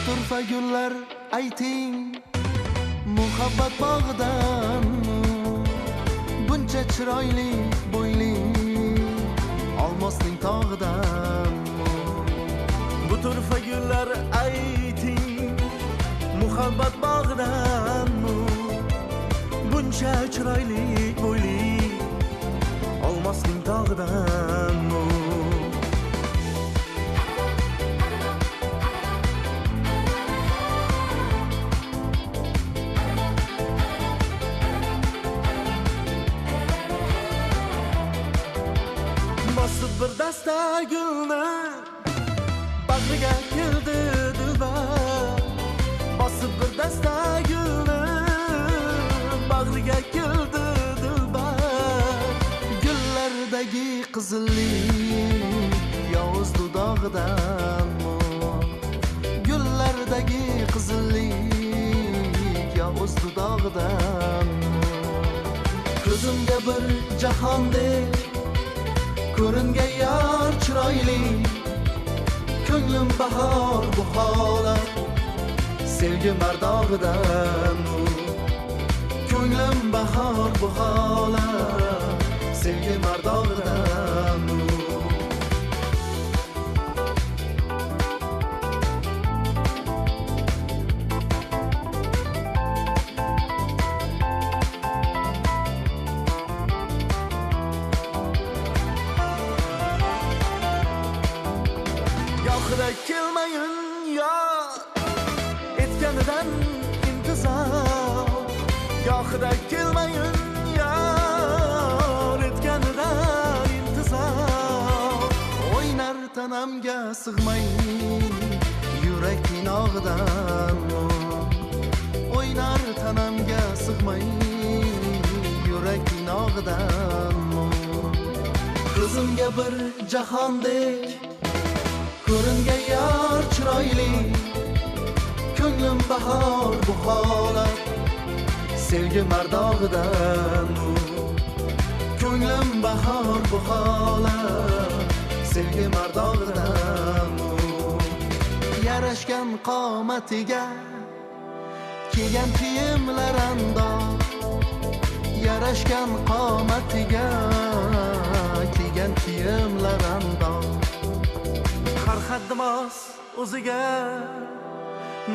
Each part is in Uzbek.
turfa gullar ayting muhabbat bog'idanmi buncha chiroyli bo'yli olmosning tog'idanmi bu turfa gullar ayting muhabbat bog'idanmi buncha chiroyli bo'yli olmosning tog'idanmi bosib bir dasta gulni bag'riga keldi dilbar bosib bir dasta gulni bag'riga keldi dilbar gullardagi qizillik yovuz dudog'idanmi gullardagi qizillik yovuz dudog'idanmi ko'zimga bir jahondek ko'ringan yor chiroyli ko'nglim bahor bu holat sevgi mardog'idanmi ko'nglim bahor bu holat sevgi mardog'idanmi Yo'qda kelmayin yor etganidan intizor Yo'qda kelmayin yor etganidan intizor o'ynar tanamga sig'may yurak qiynog'idanmi o'ynar tanamga sig'may yurak qiynog'idanmi ko'zimga bir jahondek ko'ringan yor chiroyli ko'nglim bahor bu holat sevgi mardog'idanmi ko'nglim bahor bu holat sevgi mardog'idanmi yarashgan qomatiga kiygan kiyimlar andoq yarashgan qomatiga kiygan kiyimlar andoq har haddimiz o'ziga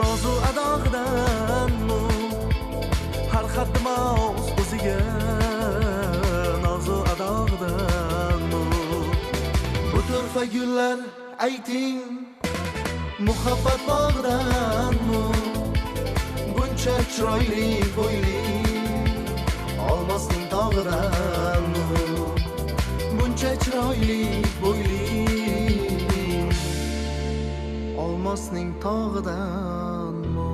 nozu adog'idanmi har haddimiz o'ziga nozu adog'idanmi bu turfa gullar ayting muhabbat bog'idanmi buncha chiroyli bo'yli olmosning tog'idanmi buncha chiroyli bo'yli olmosning tog'idanmi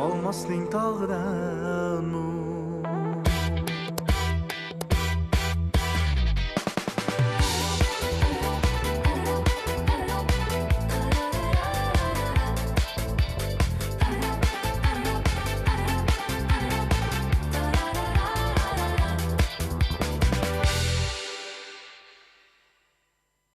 olmosning tog'idanmi